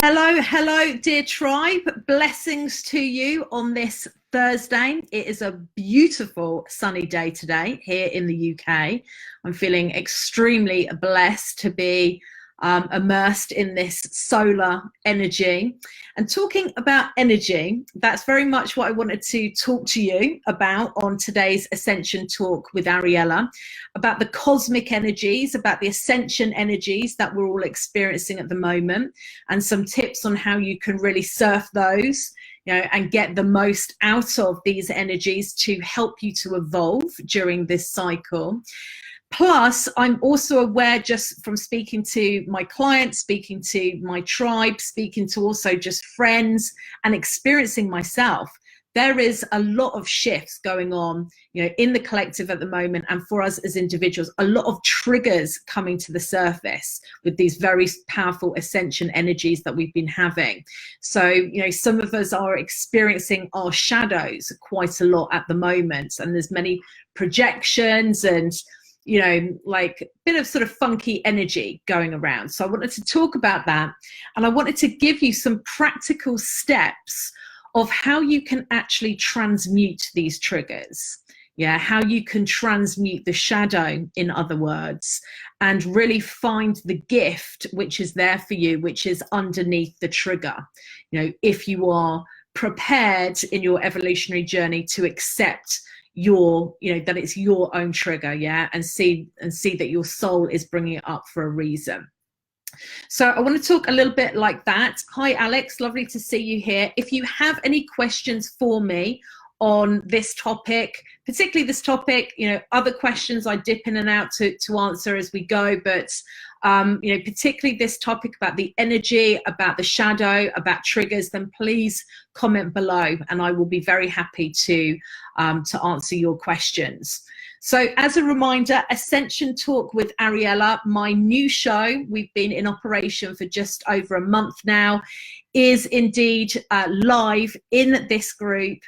Hello, dear tribe. Blessings to you on this Thursday. It is a beautiful sunny day today here in the UK. I'm feeling extremely blessed to be immersed in this solar energy. And talking about energy, that's very much what I wanted to talk to you about on today's Ascension Talk with Ariella, about the cosmic energies, about the ascension energies that we're all experiencing at the moment, and some tips on how you can really surf those, and get the most out of these energies to help you to evolve during this cycle. Plus, I'm also aware, just from speaking to my clients, speaking to my tribe, speaking to also just friends and experiencing myself, there is a lot of shifts going on, in the collective at the moment, and for us as individuals, a lot of triggers coming to the surface with these very powerful ascension energies that we've been having. So, some of us are experiencing our shadows quite a lot at the moment, and there's many projections and like a bit of sort of funky energy going around. So I wanted to talk about that, and I wanted to give you some practical steps of how you can actually transmute these triggers. How you can transmute the shadow, in other words, and really find the gift which is there for you, which is underneath the trigger. If you are prepared in your evolutionary journey to accept that it's your own trigger, and see that your soul is bringing it up for a reason. So I want to talk a little bit like that. Hi Alex, lovely to see you here. If you have any questions for me on this topic, particularly this topic, other questions I dip in and out to answer as we go, but particularly this topic about the energy, about the shadow, about triggers, then please comment below and I will be very happy to answer your questions. So as a reminder, Ascension Talk with Ariella, my new show, we've been in operation for just over a month now, is indeed live in this group.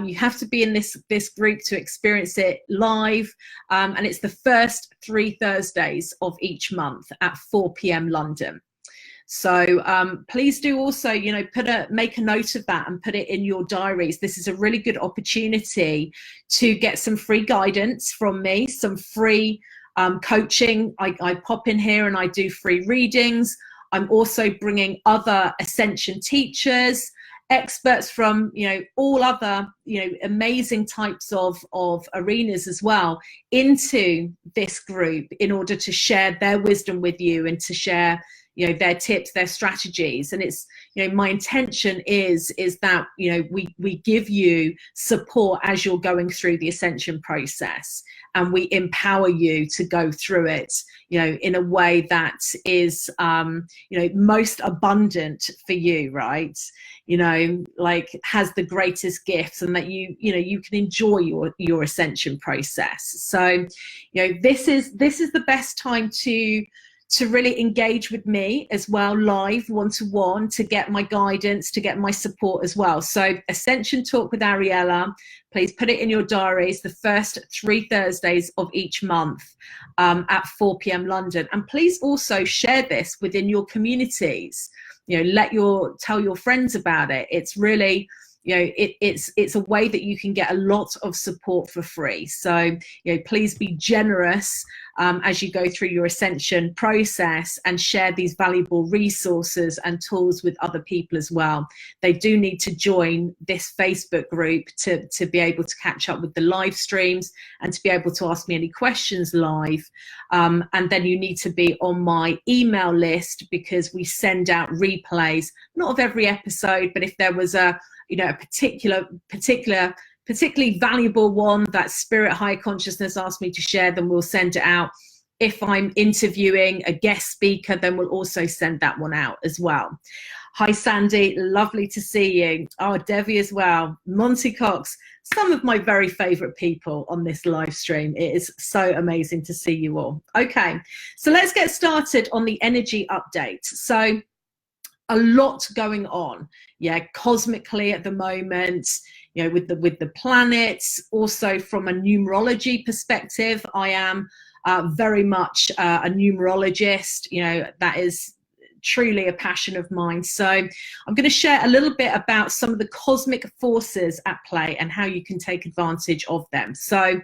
You have to be in this group to experience it live, and it's the first 3 Thursdays of each month at 4 p.m. London. So please do also, make a note of that and put it in your diaries. This is a really good opportunity to get some free guidance from me, some free coaching. I pop in here and I do free readings. I'm also bringing other Ascension teachers, experts from all other amazing types of arenas as well into this group in order to share their wisdom with you and to share their tips, their strategies. And it's my intention is that we give you support as you're going through the ascension process, and we empower you to go through it in a way that is most abundant for you, right? Like has the greatest gifts, and that you can enjoy your ascension process. So this is the best time to really engage with me as well, live, one-to-one, to get my guidance, to get my support as well. So Ascension Talk with Ariella, please put it in your diaries, the first 3 Thursdays of each month at 4 p.m. London. And please also share this within your communities. Tell your friends about it. It's really, it's a way that you can get a lot of support for free. So, please be generous as you go through your ascension process, and share these valuable resources and tools with other people as well. They do need to join this Facebook group to be able to catch up with the live streams and to be able to ask me any questions live. And then you need to be on my email list, because we send out replays, not of every episode, but if there was a particularly valuable one that Spirit Higher Consciousness asked me to share, then we'll send it out. If I'm interviewing a guest speaker, then we'll also send that one out as well. Hi Sandy, lovely to see you. Oh, Debbie as well. Monty Cox, some of my very favorite people on this live stream. It is so amazing to see you all. Okay, so let's get started on the energy update. So a lot going on, cosmically at the moment, with the planets. Also from a numerology perspective, I am very much a numerologist. That is truly a passion of mine. So I'm going to share a little bit about some of the cosmic forces at play and how you can take advantage of them. So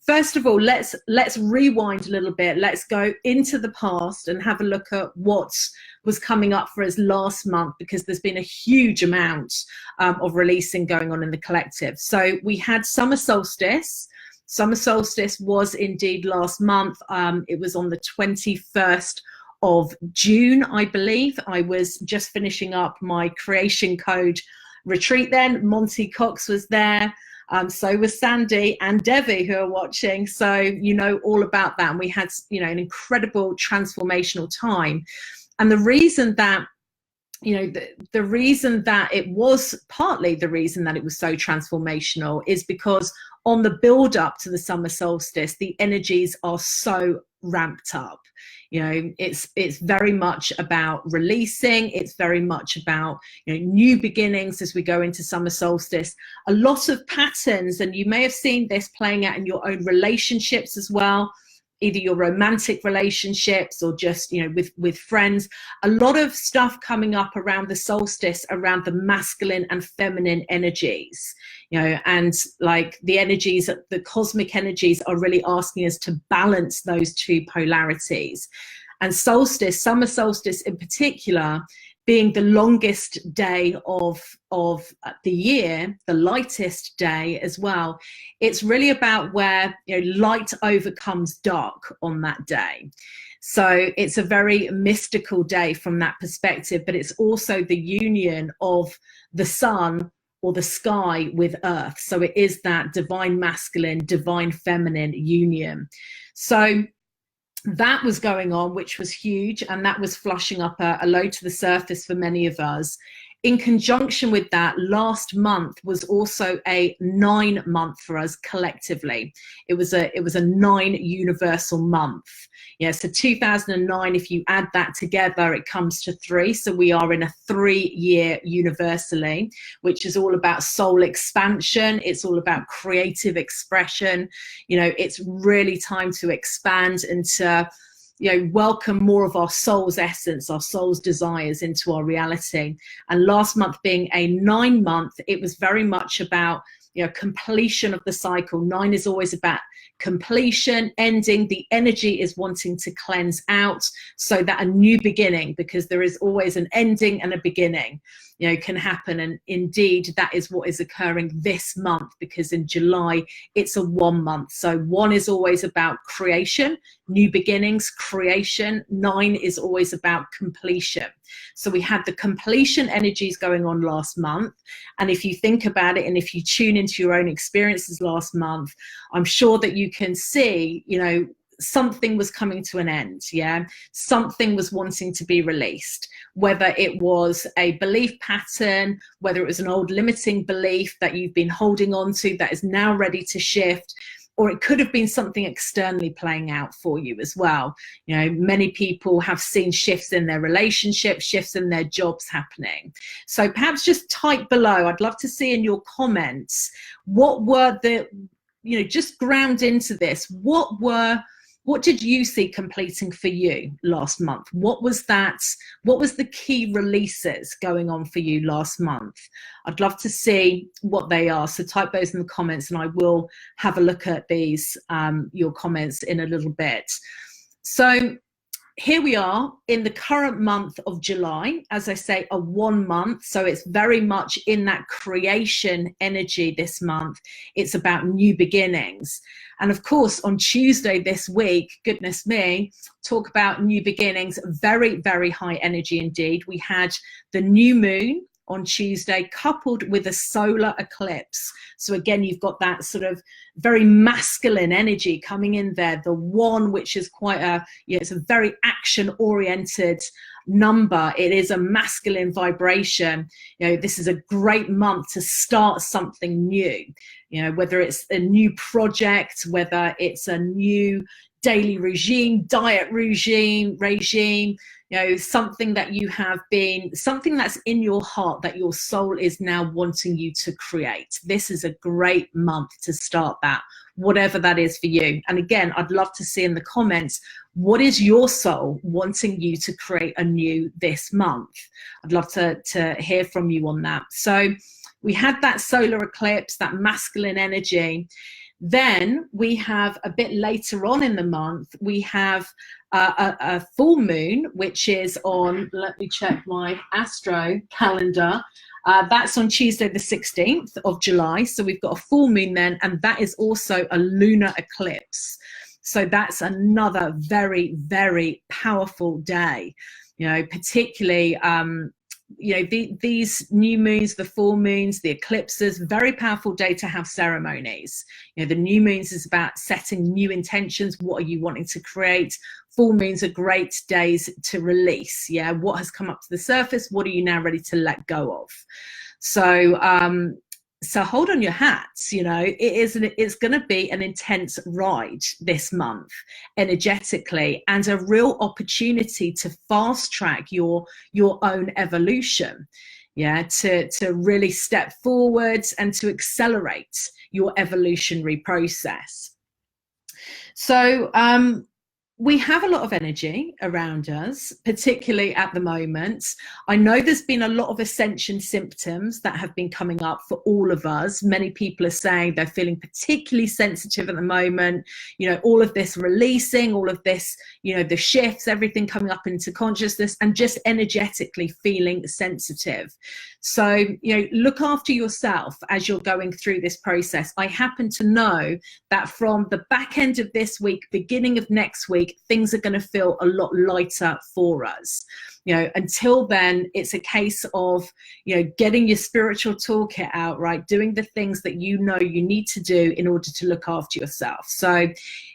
first of all, let's rewind a little bit. Let's go into the past and have a look at what was coming up for us last month, because there's been a huge amount of releasing going on in the collective. So we had summer solstice. Summer solstice was indeed last month. It was on the 21st of June, I believe. I was just finishing up my creation code retreat then. Monty Cox was there. So was Sandy and Devi, who are watching. So you know all about that. And we had, you know, an incredible transformational time. And the reason that, you know, the reason that it was partly the reason that it was so transformational is because on the build up to the summer solstice, the energies are so ramped up. You know, it's very much about releasing. It's very much about, you know, new beginnings as we go into summer solstice. A lot of patterns, and you may have seen this playing out in your own relationships as well, either your romantic relationships or just, you know, with friends. A lot of stuff coming up around the solstice, around the masculine and feminine energies, you know, and like the energies, the cosmic energies are really asking us to balance those two polarities. And solstice, summer solstice in particular, being the longest day of the year, the lightest day as well, it's really about where, you know, light overcomes dark on that day. So it's a very mystical day from that perspective, but it's also the union of the sun or the sky with earth. So it is that divine masculine, divine feminine union. So that was going on, which was huge, and that was flushing up a load to the surface for many of us. In conjunction with that, last month was also a 9 month for us collectively. It was a 9 universal month. Yeah, so 2009, if you add that together, it comes to 3. So we are in a 3-year universally, which is all about soul expansion. It's all about creative expression. You know, it's really time to expand and to, you know, welcome more of our soul's essence, our soul's desires into our reality. And last month being a 9 month, it was very much about, you know, completion of the cycle. 9 is always about completion, ending. The energy is wanting to cleanse out so that a new beginning, because there is always an ending and a beginning, you know, can happen. And indeed, that is what is occurring this month, because in July, it's a 1 month. So 1 is always about creation, new beginnings, creation. 9 is always about completion. So we had the completion energies going on last month. And if you think about it, and if you tune into your own experiences last month, I'm sure that you can see, you know, something was coming to an end. Yeah, something was wanting to be released, whether it was a belief pattern, whether it was an old limiting belief that you've been holding on to that is now ready to shift, or it could have been something externally playing out for you as well. You know, many people have seen shifts in their relationships, shifts in their jobs happening. So perhaps just type below, I'd love to see in your comments, what were the, you know, just ground into this, what did you see completing for you last month? What was that? What was the key releases going on for you last month? I'd love to see what they are. So type those in the comments and I will have a look at these, your comments in a little bit. So here we are in the current month of July, as I say, a 1 month. So it's very much in that creation energy this month. It's about new beginnings. And of course, on Tuesday this week, goodness me, talk about new beginnings, very, very high energy indeed. We had the new moon on Tuesday coupled with a solar eclipse. So again, you've got that sort of very masculine energy coming in there. The 1, which is quite a, yeah, it's a very action oriented number. It is a masculine vibration. You know, this is a great month to start something new, you know, whether it's a new project, whether it's a new daily regime, diet regime, you know, something that you have been, something that's in your heart that your soul is now wanting you to create. This is a great month to start that, whatever that is for you. And again, I'd love to see in the comments, What is your soul wanting you to create anew this month? I'd love to hear from you on that. So we had that solar eclipse, that masculine energy. Then we have a bit later on in the month, we have a full moon, which is on, let me check my astro calendar. That's on Tuesday, the 16th of July. So we've got a full moon then, and that is also a lunar eclipse. So that's another very, very powerful day, you know, particularly, you know, these new moons, the full moons, the eclipses, very powerful day to have ceremonies. You know, the new moons is about setting new intentions. What are you wanting to create? Full moons are great days to release. Yeah, what has come up to the surface? What are you now ready to let go of? So, so hold on your hats. You know, it's going to be an intense ride this month energetically, and a real opportunity to fast track your own evolution. Yeah, to really step forwards and to accelerate your evolutionary process. So we have a lot of energy around us, particularly at the moment. I know there's been a lot of ascension symptoms that have been coming up for all of us. Many people are saying they're feeling particularly sensitive at the moment. You know, all of this releasing, all of this, you know, the shifts, everything coming up into consciousness, and just energetically feeling sensitive. So, you know, look after yourself as you're going through this process. I happen to know that from the back end of this week, beginning of next week, things are going to feel a lot lighter for us. You know, until then, it's a case of, you know, getting your spiritual toolkit out, right? Doing the things that you know you need to do in order to look after yourself. So,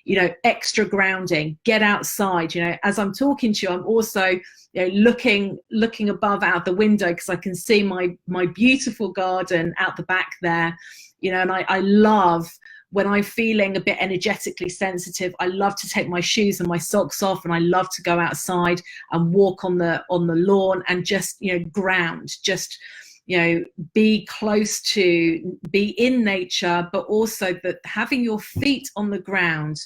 you know, extra grounding, get outside. You know, as I'm talking to you, I'm also, you know, looking above out the window, because I can see my beautiful garden out the back there. You know, and I love, when I'm feeling a bit energetically sensitive, I love to take my shoes and my socks off, and I love to go outside and walk on the lawn and just, you know, ground, just, you know, be close to, be in nature, but also that having your feet on the ground,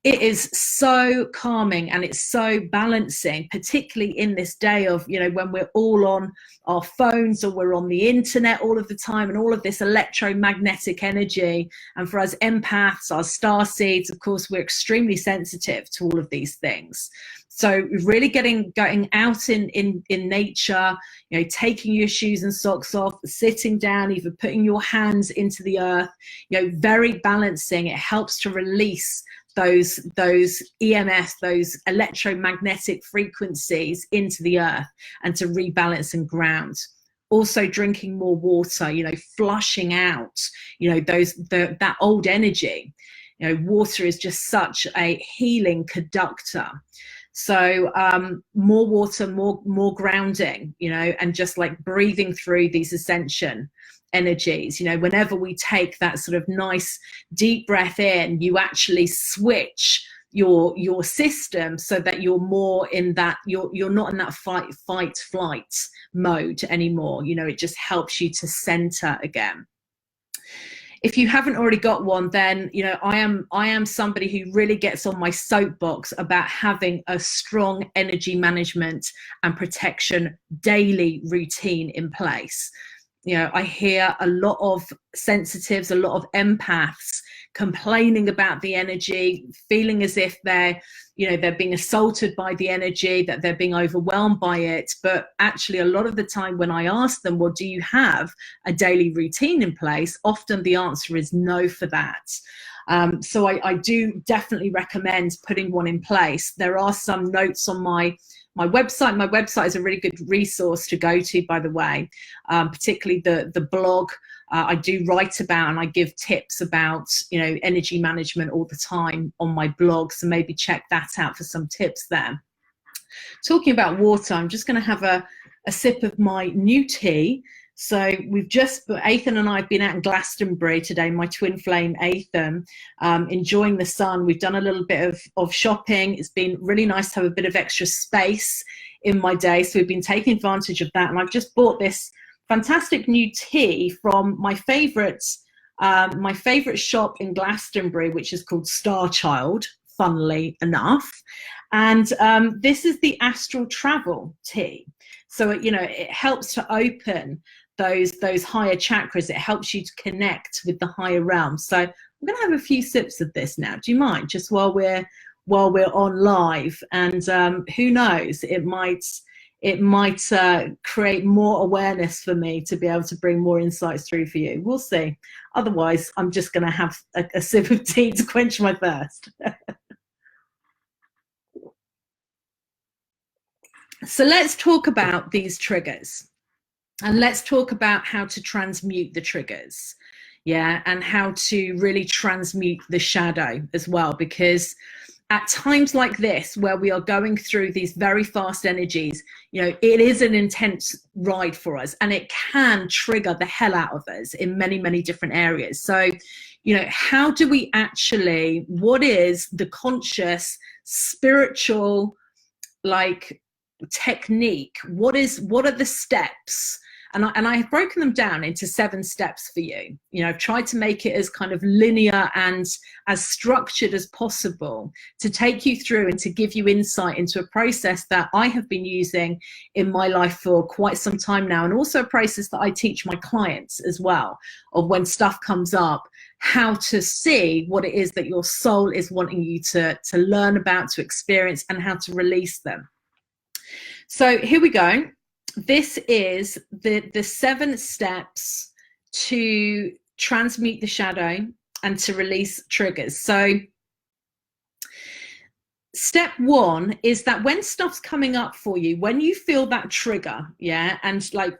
it is so calming and it's so balancing, particularly in this day of, you know, when we're all on our phones or we're on the internet all of the time, and all of this electromagnetic energy. And for us empaths, our star seeds, of course, we're extremely sensitive to all of these things. So really going out in nature, you know, taking your shoes and socks off, sitting down, even putting your hands into the earth, you know, very balancing. It helps to release those EMF, those electromagnetic frequencies into the earth, and to rebalance and ground. Also drinking more water, you know, flushing out, you know, that old energy. You know, water is just such a healing conductor. So more water, more grounding, you know, and just like breathing through these ascension energies. You know, whenever we take that sort of nice deep breath in, you actually switch your system so that you're more in that, you're not in that fight flight mode anymore. You know, it just helps you to center again. If you haven't already got one, then, you know, I am somebody who really gets on my soapbox about having a strong energy management and protection daily routine in place. You know, I hear a lot of sensitives, a lot of empaths complaining about the energy, feeling as if they're being assaulted by the energy, that they're being overwhelmed by it. But actually, a lot of the time when I ask them, well, do you have a daily routine in place? Often the answer is no for that. So I do definitely recommend putting one in place. There are some notes on my website. My website is a really good resource to go to, by the way, particularly the blog. I do write about and I give tips about, you know, energy management all the time on my blog. So maybe check that out for some tips there. Talking about water, I'm just going to have a sip of my new tea. So Athan and I have been out in Glastonbury today, my twin flame Athan, enjoying the sun. We've done a little bit of shopping. It's been really nice to have a bit of extra space in my day. So we've been taking advantage of that. And I've just bought this fantastic new tea from my favorite shop in Glastonbury, which is called Star Child. funnily enough. And this is the astral travel tea. So, you know, it helps to open those higher chakras. It helps you to connect with the higher realms. So I'm going to have a few sips of this now. Do you mind? Just while we're on live, and who knows, it might create more awareness for me to be able to bring more insights through for you. We'll see. Otherwise, I'm just going to have a sip of tea to quench my thirst. So let's talk about these triggers, and let's talk about how to transmute the triggers. Yeah, and how to really transmute the shadow as well, because at times like this, where we are going through these very fast energies, you know, it is an intense ride for us, and it can trigger the hell out of us in many, many different areas. So, you know, how do we actually, what is the conscious, spiritual, like, technique? What are the steps? And I have broken them down into 7 steps for you. You know, I've tried to make it as kind of linear and as structured as possible to take you through and to give you insight into a process that I have been using in my life for quite some time now, and also a process that I teach my clients as well, of when stuff comes up, how to see what it is that your soul is wanting you to learn about, to experience, and how to release them. So here we go. This is the 7 steps to transmute the shadow and to release triggers. So step 1 is that when stuff's coming up for you, when you feel that trigger, yeah, and like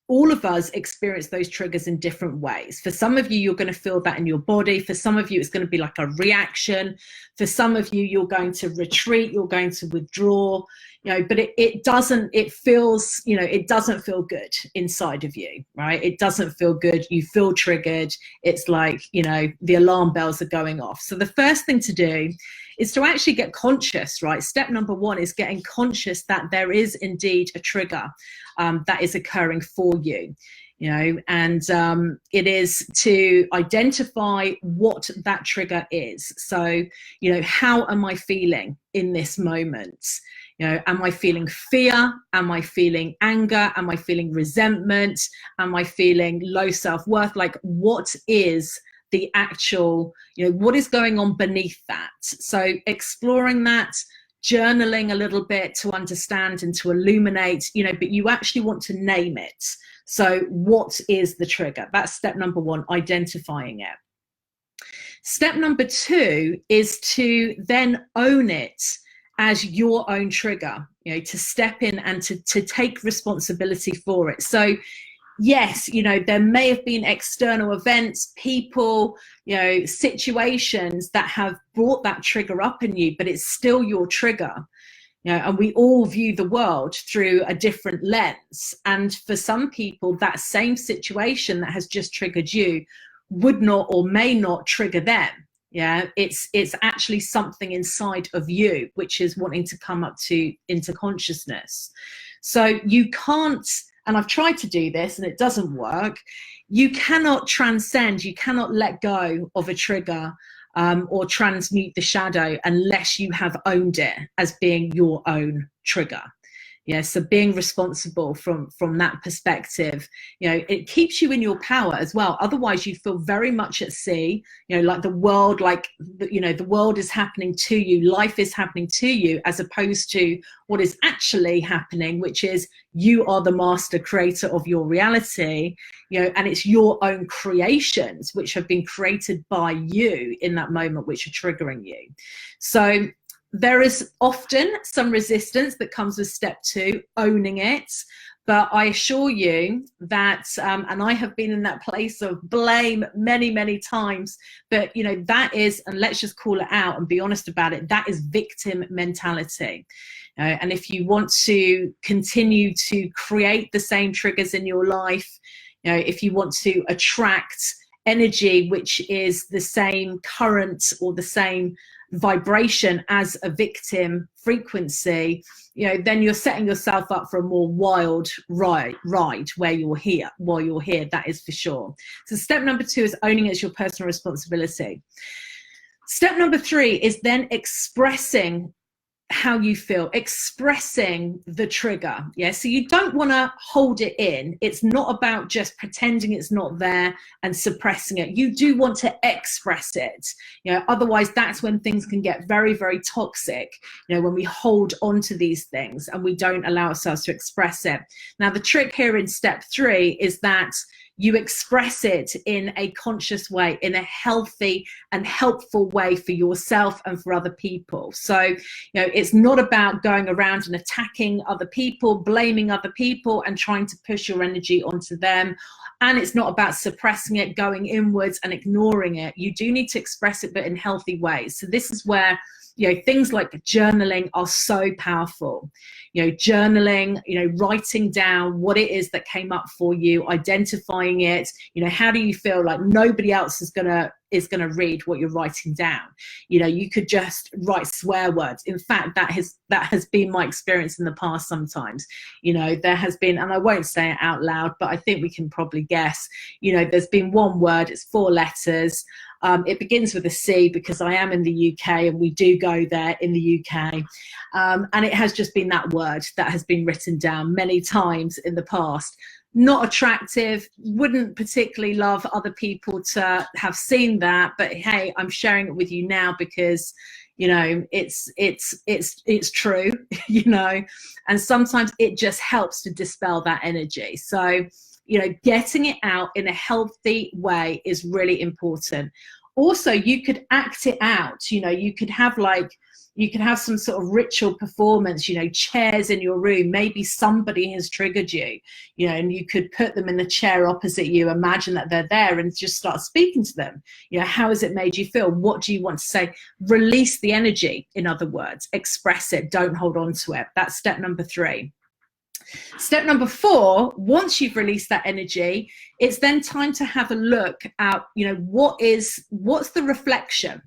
all of us experience those triggers in different ways. For some of you, you're going to feel that in your body. For some of you, it's going to be like a reaction. For some of you, you're going to retreat, you're going to withdraw, you know, but it doesn't feel good inside of you, right? It doesn't feel good. You feel triggered. It's like, you know, the alarm bells are going off. So the first thing to do is to actually get conscious, right? Step number 1 is getting conscious that there is indeed a trigger that is occurring for you, you know, and it is to identify what that trigger is. So, you know, how am I feeling in this moment? You know, am I feeling fear? Am I feeling anger? Am I feeling resentment? Am I feeling low self-worth? Like, what is the actual, you know, what is going on beneath that? So exploring that, journaling a little bit to understand and to illuminate, you know, but you actually want to name it. So what is the trigger? That's step number 1, identifying it. Step number 2 is to then own it as your own trigger, you know, to step in and to take responsibility for it. So yes, you know, there may have been external events, people, you know, situations that have brought that trigger up in you, but it's still your trigger. You know, and we all view the world through a different lens. And for some people, that same situation that has just triggered you would not or may not trigger them. Yeah, it's actually something inside of you which is wanting to come up into consciousness. So you can't, and I've tried to do this and it doesn't work, you cannot transcend, you cannot let go of a trigger or transmute the shadow unless you have owned it as being your own trigger. Yeah, so being responsible from that perspective, you know, it keeps you in your power as well. Otherwise, you feel very much at sea, you know, like the world, like, you know, the world is happening to you, life is happening to you, as opposed to what is actually happening, which is you are the master creator of your reality, you know, and it's your own creations which have been created by you in that moment, which are triggering you. So there is often some resistance that comes with step 2, owning it. But I assure you that, and I have been in that place of blame many, many times, but, you know, that is, and let's just call it out and be honest about it, that is victim mentality. And if you want to continue to create the same triggers in your life, you know, if you want to attract energy which is the same current or the same vibration as a victim frequency, you know, then you're setting yourself up for a more wild ride where you're here, while you're here, that is for sure. So step number 2 is owning it as your personal responsibility. Step number 3 is then expressing how you feel, expressing the trigger. Yeah, so you don't want to hold it in. It's not about just pretending it's not there and suppressing it. You do want to express it. You know, otherwise that's when things can get very, very toxic, you know, when we hold on to these things and we don't allow ourselves to express it. Now, the trick here in step 3 is that you express it in a conscious way, in a healthy and helpful way for yourself and for other people. So, you know, it's not about going around and attacking other people, blaming other people and trying to push your energy onto them. And it's not about suppressing it, going inwards and ignoring it. You do need to express it, but in healthy ways. So this is where, you know, things like journaling are so powerful. You know, journaling, you know, writing down what it is that came up for you, identifying it. You know, how do you feel? Like nobody else is gonna read what you're writing down. You know, you could just write swear words. In fact, that has been my experience in the past sometimes. You know, there has been, and I won't say it out loud, but I think we can probably guess, you know, there's been one word, it's 4 letters. It begins with a C because I am in the UK and we do go there in the UK. And it has just been that word that has been written down many times in the past. Not attractive, wouldn't particularly love other people to have seen that, but hey, I'm sharing it with you now because, you know, it's true, you know, and sometimes it just helps to dispel that energy. So, you know, getting it out in a healthy way is really important. Also, you could act it out. You know, you could have some sort of ritual performance, you know, chairs in your room. Maybe somebody has triggered you, you know, and you could put them in the chair opposite you, imagine that they're there and just start speaking to them. You know, how has it made you feel? What do you want to say? Release the energy, in other words, express it, don't hold on to it. That's step number 3. Step number 4, once you've released that energy, it's then time to have a look at, you know, what's the reflection.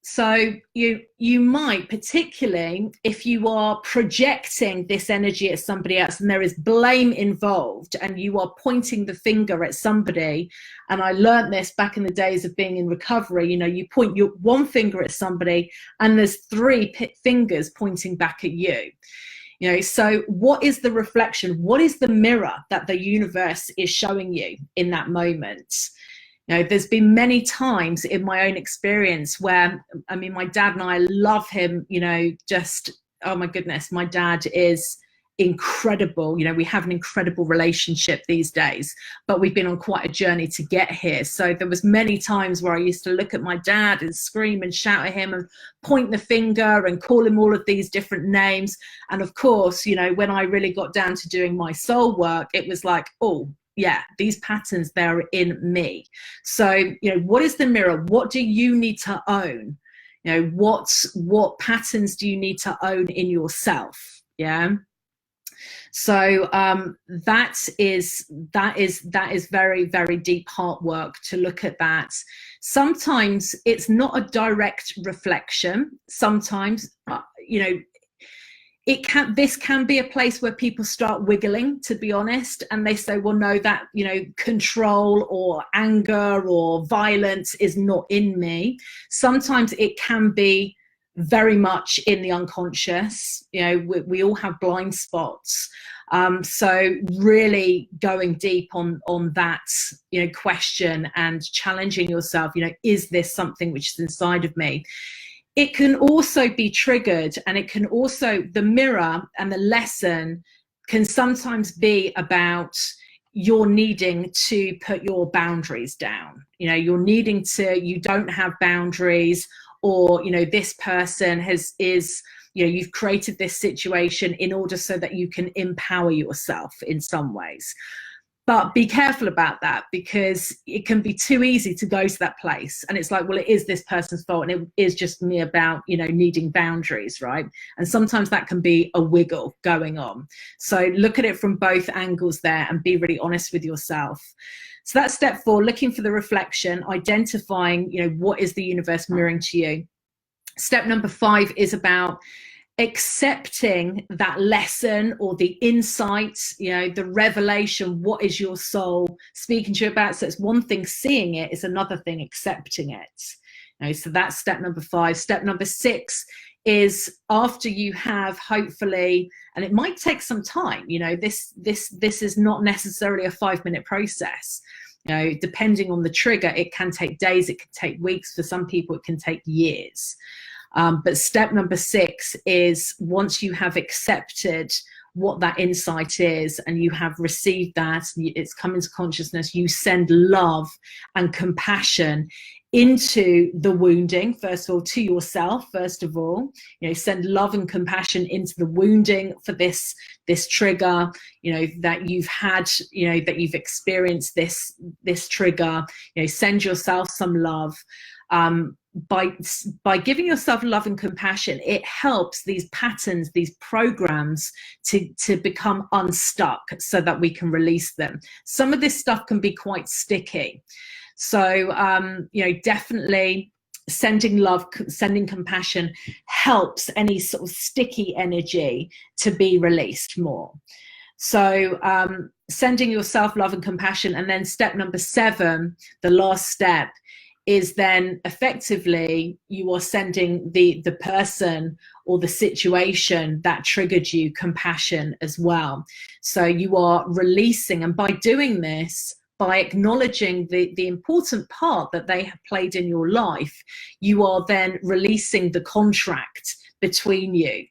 So you might, particularly if you are projecting this energy at somebody else and there is blame involved and you are pointing the finger at somebody, and I learned this back in the days of being in recovery, you know, you point your one finger at somebody and there's 3 fingers pointing back at you. You know, so what is the reflection? What is the mirror that the universe is showing you in that moment? You know, there's been many times in my own experience where, I mean, my dad and I love him, you know, just, oh my goodness, my dad is incredible. You know, we have an incredible relationship these days, but we've been on quite a journey to get here. So there was many times where I used to look at my dad and scream and shout at him and point the finger and call him all of these different names. And of course, you know, when I really got down to doing my soul work, it was like, oh yeah, these patterns, they're in me. So, you know, what is the mirror? What do you need to own? You know, what patterns do you need to own in yourself? Yeah. So that is very, very deep heart work to look at that. Sometimes it's not a direct reflection. Sometimes, you know, this can be a place where people start wiggling, to be honest, and they say, well, no, that, you know, control or anger or violence is not in me. Sometimes it can be very much in the unconscious. You know, we all have blind spots. So really going deep on that, you know, question and challenging yourself, you know, is this something which is inside of me? It can also be triggered, and it can also, the mirror and the lesson can sometimes be about you're needing to put your boundaries down. You know, you don't have boundaries, or, you know, this person is, you know, you've created this situation in order so that you can empower yourself in some ways. But be careful about that, because it can be too easy to go to that place. And it's like, well, it is this person's fault, and it is just me about, you know, needing boundaries, right? And sometimes that can be a wiggle going on. So look at it from both angles there and be really honest with yourself. So that's step 4, looking for the reflection, identifying, you know, what is the universe mirroring to you. Step number 5 is about accepting that lesson or the insights, you know, the revelation. What is your soul speaking to you about? So it's one thing seeing it, it's another thing accepting it. You know, so that's step number 5. Step number 6 is after you have, hopefully, and it might take some time, you know, this is not necessarily a 5-minute process. You know, depending on the trigger, it can take days, it can take weeks. For some people, it can take years. But step number 6 is once you have accepted what that insight is and you have received that, it's come into consciousness, you send love and compassion into the wounding, first of all, to yourself, first of all, you know, send love and compassion into the wounding for this trigger, you know, that you've had, you know, that you've experienced this trigger, you know, send yourself some love. By giving yourself love and compassion, it helps these patterns, these programs to become unstuck so that we can release them. Some of this stuff can be quite sticky. So, you know, definitely sending love, sending compassion helps any sort of sticky energy to be released more. So sending yourself love and compassion. And then step number 7, the last step, is then effectively you are sending the person or the situation that triggered you compassion as well. So you are releasing, and by doing this, by acknowledging the important part that they have played in your life, you are then releasing the contract between you.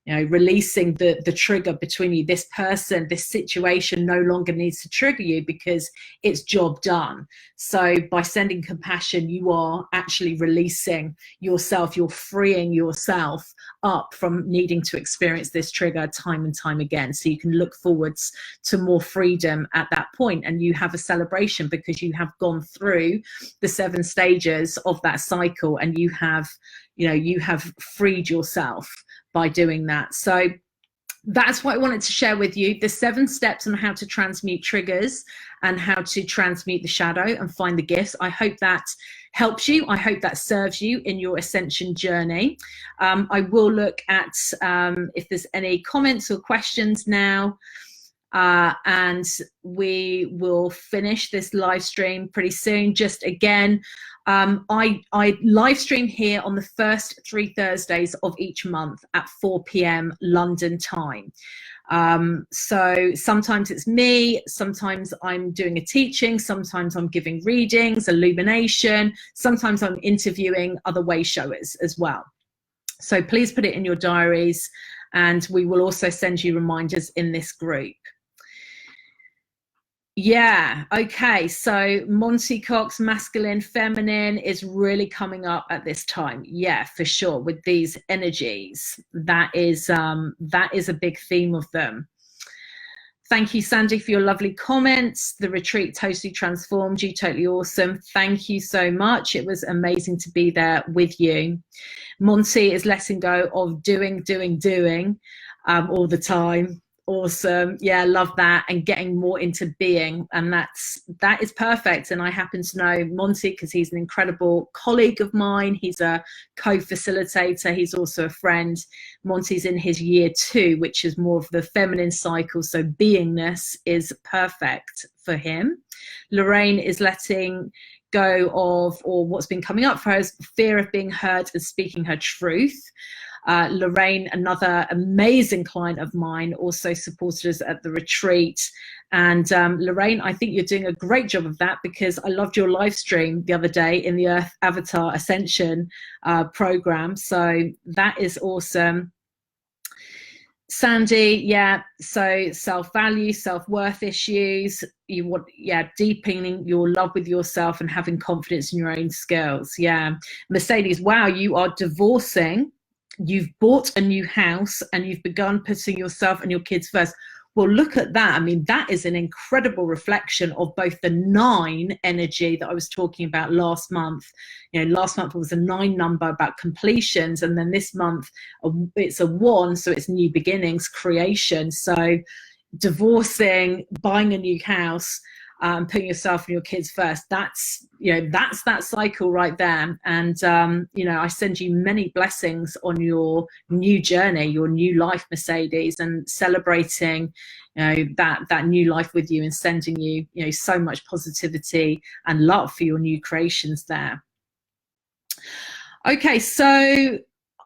You know, releasing the trigger between you. This person, this situation no longer needs to trigger you because it's job done. So by sending compassion, you are actually releasing yourself. You're freeing yourself up from needing to experience this trigger time and time again. So you can look forwards to more freedom at that point, and you have a celebration because you have gone through the 7 stages of that cycle, and you have, you know, you have freed yourself by doing that. So that's what I wanted to share with you, the 7 steps on how to transmute triggers and how to transmute the shadow and find the gifts. I hope that helps you. I hope that serves you in your ascension journey. I will look at if there's any comments or questions now. And we will finish this live stream pretty soon. Just again, I live stream here on the first 3 Thursdays of each month at 4 p.m. London time. So sometimes it's me, sometimes I'm doing a teaching, sometimes I'm giving readings, illumination, sometimes I'm interviewing other Wayshowers as well. So please put it in your diaries, and we will also send you reminders in this group. Yeah, okay, so Monty Cox, masculine, feminine is really coming up at this time. Yeah, for sure, with these energies. That is a big theme of them. Thank you, Sandy, for your lovely comments. The retreat totally transformed you, totally awesome. Thank you so much. It was amazing to be there with you. Monty is letting go of doing all the time. Awesome. Yeah, love that. And getting more into being, and that is perfect. And I happen to know Monty because he's an incredible colleague of mine. He's a co-facilitator. He's also a friend. Monty's in his year 2, which is more of the feminine cycle, so beingness is perfect for him. Lorraine is letting go of, or what's been coming up for her, is fear of being hurt and speaking her truth. Lorraine, another amazing client of mine, also supported us at the retreat. And Lorraine, I think you're doing a great job of that, because I loved your live stream the other day in the Earth Avatar Ascension program. So that is awesome. Sandy, yeah, so self-value, self-worth issues, you want, yeah, deepening your love with yourself and having confidence in your own skills. Yeah. Mercedes, wow, you are divorcing. You've bought a new house and you've begun putting yourself and your kids first. Well, look at that. I mean, that is an incredible reflection of both the 9 energy that I was talking about last month. You know, last month was a 9 number about completions, and then this month it's a 1, so it's new beginnings, creation. So divorcing, buying a new house, putting yourself and your kids first, that's, you know, that's that cycle right there. And you know, I send you many blessings on your new journey, your new life, Mercedes, and celebrating, you know, that new life with you, and sending you, you know, so much positivity and love for your new creations there. Okay, so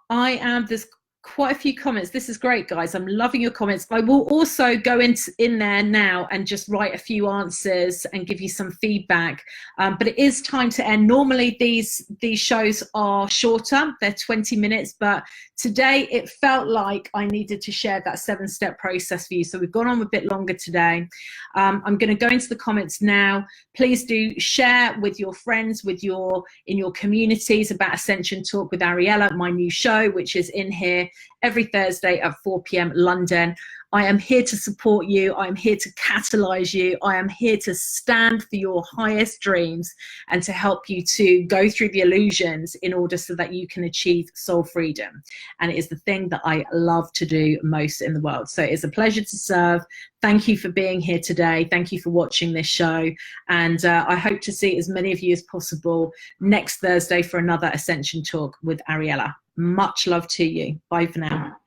there's quite a few comments. This is great, guys. I'm loving your comments. I will also go in there now and just write a few answers and give you some feedback. But it is time to end. Normally these shows are shorter, they're 20 minutes, but today it felt like I needed to share that 7-step process for you. So we've gone on a bit longer today. I'm going to go into the comments now. Please do share with your friends, in your communities about Ascension Talk with Ariella, my new show, which is in here every Thursday at 4 p.m. London. I am here to support you. I'm here to catalyze you. I am here to stand for your highest dreams and to help you to go through the illusions in order so that you can achieve soul freedom. And it is the thing that I love to do most in the world. So it's a pleasure to serve. Thank you for being here today. Thank you for watching this show. And I hope to see as many of you as possible next Thursday for another Ascension Talk with Ariella. Much love to you. Bye for now.